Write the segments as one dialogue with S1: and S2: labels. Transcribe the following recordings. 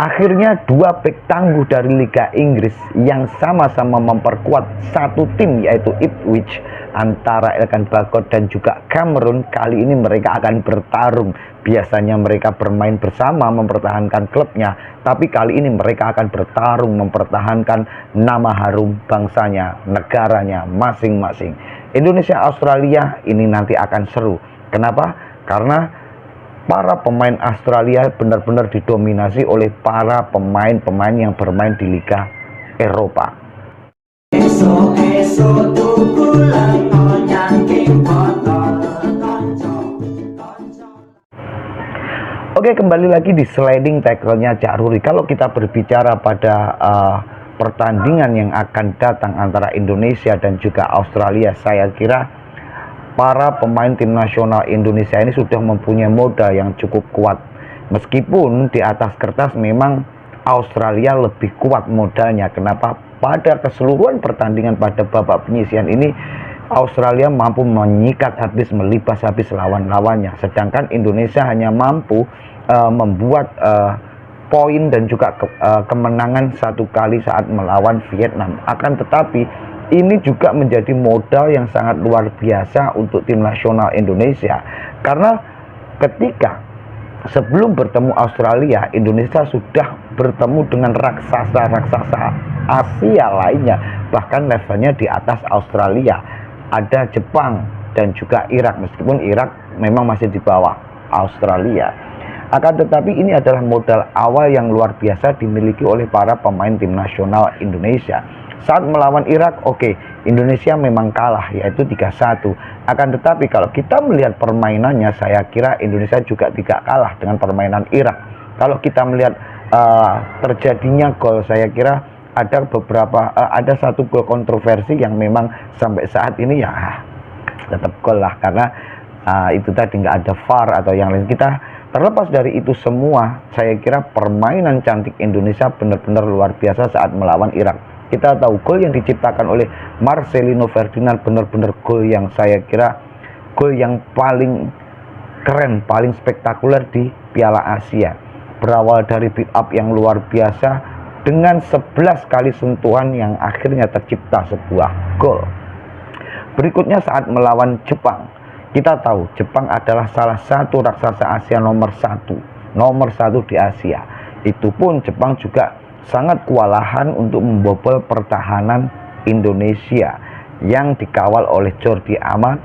S1: Akhirnya dua bek tangguh dari Liga Inggris yang sama-sama memperkuat satu tim, yaitu Ipswich, antara Elkan Bagot dan juga Cameron. Kali ini mereka akan bertarung. Biasanya mereka bermain bersama mempertahankan klubnya, tapi kali ini mereka akan bertarung mempertahankan nama harum bangsanya, negaranya masing-masing. Indonesia Australia ini nanti akan seru. Kenapa? Karena para pemain Australia benar-benar didominasi oleh para pemain-pemain yang bermain di Liga Eropa. Oke, kembali lagi di sliding tackle-nya Cak Ruri. Kalau kita berbicara pada pertandingan yang akan datang antara Indonesia dan juga Australia, saya kira para pemain tim nasional Indonesia ini sudah mempunyai modal yang cukup kuat. Meskipun di atas kertas memang Australia lebih kuat modalnya. Kenapa? Pada keseluruhan pertandingan pada babak penyisihan ini Australia mampu menyikat habis, melibas habis lawan-lawannya. Sedangkan Indonesia hanya mampu membuat poin dan juga kemenangan satu kali saat melawan Vietnam. Akan tetapi ini juga menjadi modal yang sangat luar biasa untuk tim nasional Indonesia, karena ketika sebelum bertemu Australia, Indonesia sudah bertemu dengan raksasa-raksasa Asia lainnya, bahkan levelnya di atas Australia. Ada Jepang dan juga Irak, meskipun Irak memang masih di bawah Australia. Akan tetapi ini adalah modal awal yang luar biasa dimiliki oleh para pemain tim nasional Indonesia. Saat melawan Irak, oke, Indonesia memang kalah, yaitu 3-1. Akan tetapi kalau kita melihat permainannya, saya kira Indonesia juga tidak kalah dengan permainan Irak. Kalau kita melihat terjadinya gol, saya kira ada satu gol kontroversi yang memang sampai saat ini ya tetap gol lah, karena itu tadi nggak ada VAR atau yang lain. Kita terlepas dari itu semua, saya kira permainan cantik Indonesia benar-benar luar biasa saat melawan Irak. Kita tahu gol yang diciptakan oleh Marcelino Ferdinand benar-benar gol yang saya kira gol yang paling keren, paling spektakuler di Piala Asia. Berawal dari build up yang luar biasa dengan 11 kali sentuhan yang akhirnya tercipta sebuah gol. Berikutnya saat melawan Jepang, kita tahu Jepang adalah salah satu raksasa Asia nomor satu di Asia. Itu pun Jepang juga sangat kewalahan untuk membobol pertahanan Indonesia yang dikawal oleh Jordi Amat,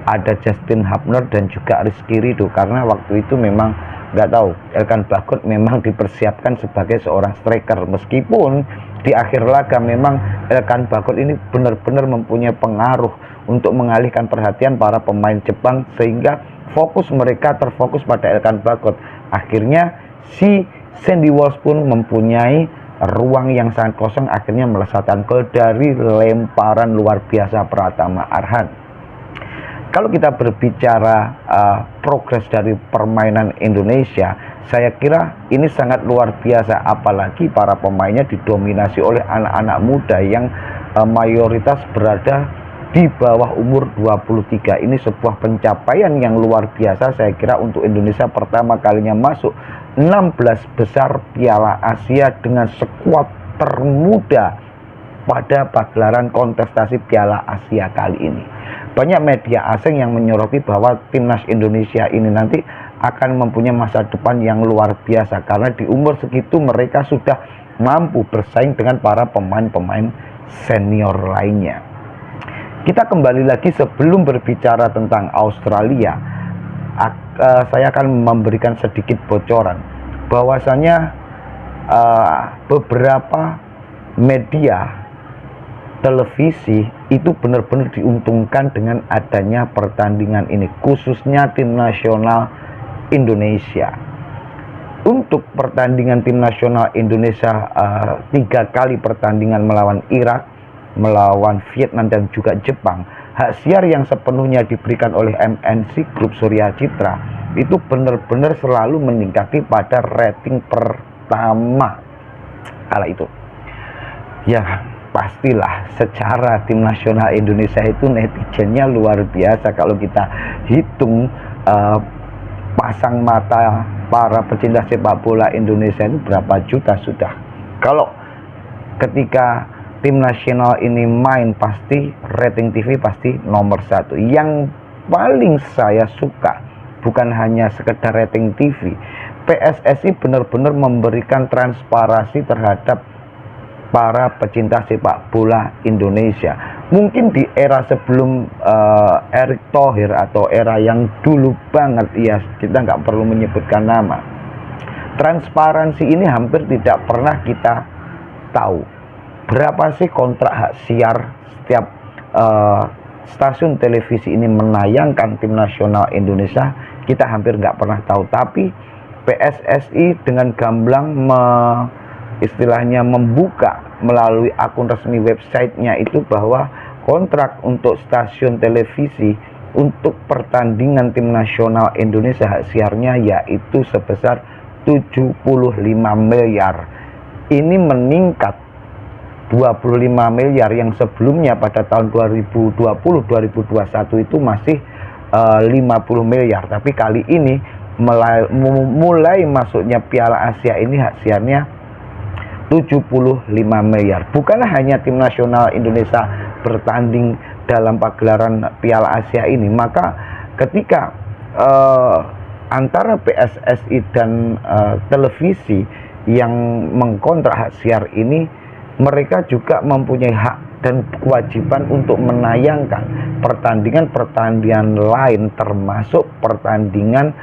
S1: ada Justin Hubner dan juga Rizky Ridho, karena waktu itu memang nggak tahu, Elkan Bagot memang dipersiapkan sebagai seorang striker. Meskipun di akhir laga memang Elkan Bagot ini benar-benar mempunyai pengaruh untuk mengalihkan perhatian para pemain Jepang, sehingga fokus mereka terfokus pada Elkan Bagot. Akhirnya si Sandy Walsh pun mempunyai ruang yang sangat kosong, akhirnya melesatkan gol dari lemparan luar biasa Pratama Arhan. Kalau kita berbicara progres dari permainan Indonesia, saya kira ini sangat luar biasa, apalagi para pemainnya didominasi oleh anak-anak muda yang mayoritas berada di bawah umur 23. Ini sebuah pencapaian yang luar biasa saya kira untuk Indonesia, pertama kalinya masuk 16 besar Piala Asia dengan skuad termuda pada pagelaran kontestasi Piala Asia kali ini. Banyak media asing yang menyoroti bahwa timnas Indonesia ini nanti akan mempunyai masa depan yang luar biasa, karena di umur segitu mereka sudah mampu bersaing dengan para pemain-pemain senior lainnya. Kita kembali lagi sebelum berbicara tentang Australia, saya akan memberikan sedikit bocoran bahwasanya beberapa media televisi itu benar-benar diuntungkan dengan adanya pertandingan ini, khususnya tim nasional Indonesia. Untuk pertandingan tim nasional Indonesia 3 kali pertandingan melawan Irak, melawan Vietnam dan juga Jepang, hak siar yang sepenuhnya diberikan oleh MNC Group Surya Citra itu benar-benar selalu meningkati pada rating pertama kala itu. Ya pastilah secara tim nasional Indonesia itu netizennya luar biasa. Kalau kita hitung pasang mata para pecinta sepak bola Indonesia itu berapa juta sudah. Kalau ketika tim nasional ini main, pasti rating TV pasti nomor satu. Yang paling saya suka bukan hanya sekedar rating TV, PSSI benar-benar memberikan transparansi terhadap para pecinta sepak bola Indonesia. Mungkin di era sebelum Erick Thohir atau era yang dulu banget, ya kita nggak perlu menyebutkan nama, transparansi ini hampir tidak pernah kita tahu berapa sih kontrak hak siar setiap stasiun televisi ini menayangkan tim nasional Indonesia. Kita hampir nggak pernah tahu, tapi PSSI dengan gamblang istilahnya membuka melalui akun resmi websitenya itu bahwa kontrak untuk stasiun televisi untuk pertandingan tim nasional Indonesia hak siarnya yaitu sebesar 75 miliar. Ini meningkat 25 miliar yang sebelumnya pada tahun 2020-2021 itu masih 50 miliar. Tapi kali ini mulai masuknya Piala Asia ini hak siarnya 75 miliar. Bukan hanya tim nasional Indonesia bertanding dalam pagelaran Piala Asia ini, maka ketika antara PSSI dan televisi yang mengkontrak hak siar ini, mereka juga mempunyai hak dan kewajiban untuk menayangkan pertandingan-pertandingan lain, termasuk pertandingan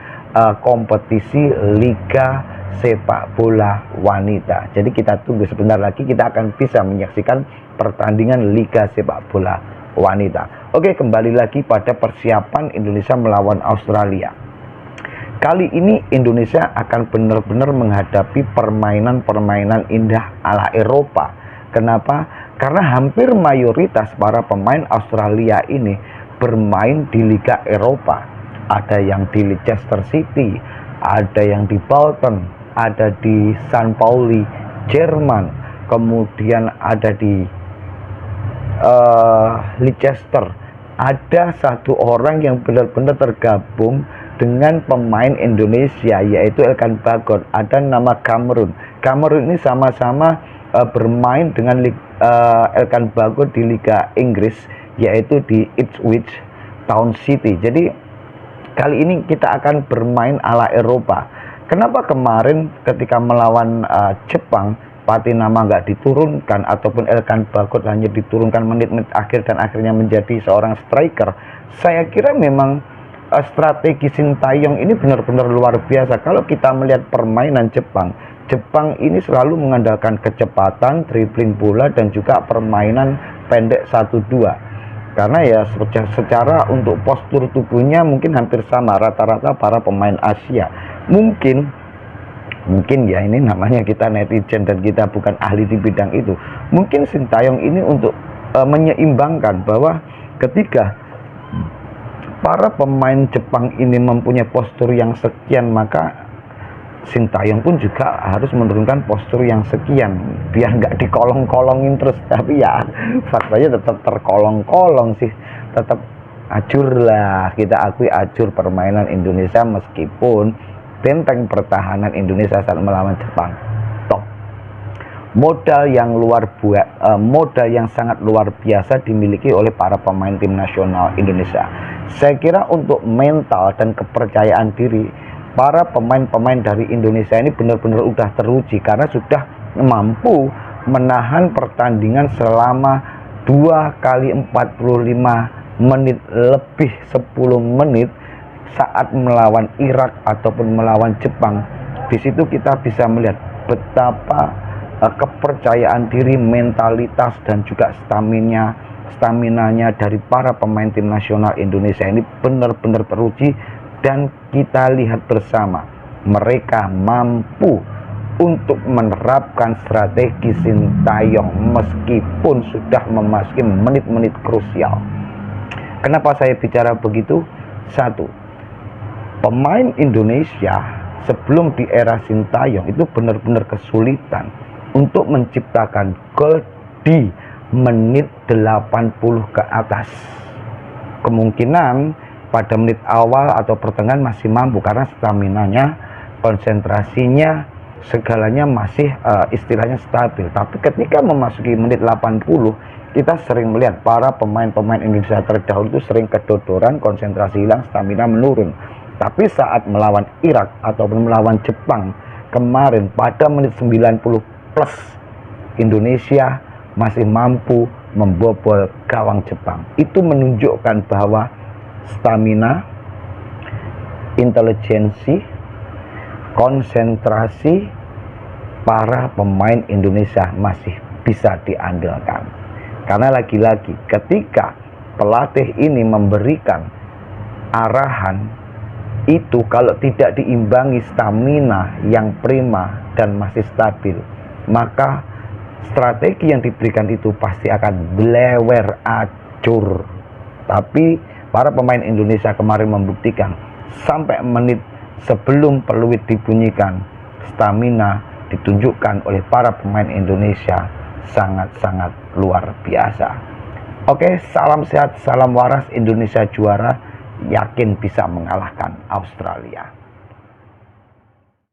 S1: kompetisi Liga Sepak Bola Wanita. Jadi kita tunggu sebentar lagi, kita akan bisa menyaksikan pertandingan Liga Sepak Bola Wanita. Oke, kembali lagi pada persiapan Indonesia melawan Australia. Kali ini Indonesia akan benar-benar menghadapi permainan-permainan indah ala Eropa. Kenapa? Karena hampir mayoritas para pemain Australia ini bermain di Liga Eropa. Ada yang di Leicester City, ada yang di Bolton, ada di San Pauli, Jerman, kemudian ada di Leicester. Ada satu orang yang benar-benar tergabung dengan pemain Indonesia, yaitu Elkan Bagot. Ada nama Kamerun. Kamerun ini sama-sama bermain dengan Elkan Bagot di Liga Inggris, yaitu di Ipswich Town City. Jadi kali ini kita akan bermain ala Eropa. Kenapa kemarin ketika melawan Jepang, Patinama nggak diturunkan ataupun Elkan Bagot hanya diturunkan menit-menit akhir dan akhirnya menjadi seorang striker? Saya kira memang strategi Sintayong ini benar-benar luar biasa. Kalau kita melihat permainan Jepang ini selalu mengandalkan kecepatan, dribbling bola, dan juga permainan pendek 1-2. Karena ya secara untuk postur tubuhnya mungkin hampir sama rata-rata para pemain Asia. Mungkin ya, ini namanya kita netizen dan kita bukan ahli di bidang itu. Mungkin Sintayong ini untuk menyeimbangkan bahwa ketika para pemain Jepang ini mempunyai postur yang sekian, maka Sintayong pun juga harus menurunkan postur yang sekian biar nggak dikolong-kolongin terus. Tapi ya faktanya tetap terkolong-kolong sih, tetap acur lah, kita akui acur permainan Indonesia, meskipun benteng pertahanan Indonesia saat melawan Jepang top. Modal yang sangat luar biasa dimiliki oleh para pemain tim nasional Indonesia. Saya kira untuk mental dan kepercayaan diri para pemain-pemain dari Indonesia ini benar-benar udah teruji karena sudah mampu menahan pertandingan selama 2 kali 45 menit lebih 10 menit saat melawan Irak ataupun melawan Jepang. Di situ kita bisa melihat betapa kepercayaan diri, mentalitas, dan juga staminanya dari para pemain tim nasional Indonesia ini benar-benar teruji. Dan kita lihat bersama, mereka mampu untuk menerapkan strategi Sintayong meskipun sudah memasuki menit-menit krusial. Kenapa saya bicara begitu? Satu, pemain Indonesia sebelum di era Sintayong itu benar-benar kesulitan untuk menciptakan gol di menit 80 ke atas. Kemungkinan pada menit awal atau pertengahan masih mampu karena staminanya konsentrasinya, segalanya masih istilahnya stabil. Tapi ketika memasuki menit 80, kita sering melihat para pemain-pemain Indonesia terdahulu itu sering kedodoran, konsentrasi hilang, stamina menurun. Tapi saat melawan Irak ataupun melawan Jepang kemarin pada menit 90 plus, Indonesia masih mampu membobol gawang Jepang. Itu menunjukkan bahwa stamina, intelijensi, konsentrasi para pemain Indonesia masih bisa diandalkan. Karena lagi-lagi ketika pelatih ini memberikan arahan itu, kalau tidak diimbangi stamina yang prima dan masih stabil, maka strategi yang diberikan itu pasti akan blewer acur. Tapi para pemain Indonesia kemarin membuktikan sampai menit sebelum peluit dibunyikan, stamina ditunjukkan oleh para pemain Indonesia sangat-sangat luar biasa. Oke, salam sehat, salam waras, Indonesia juara, yakin bisa mengalahkan Australia.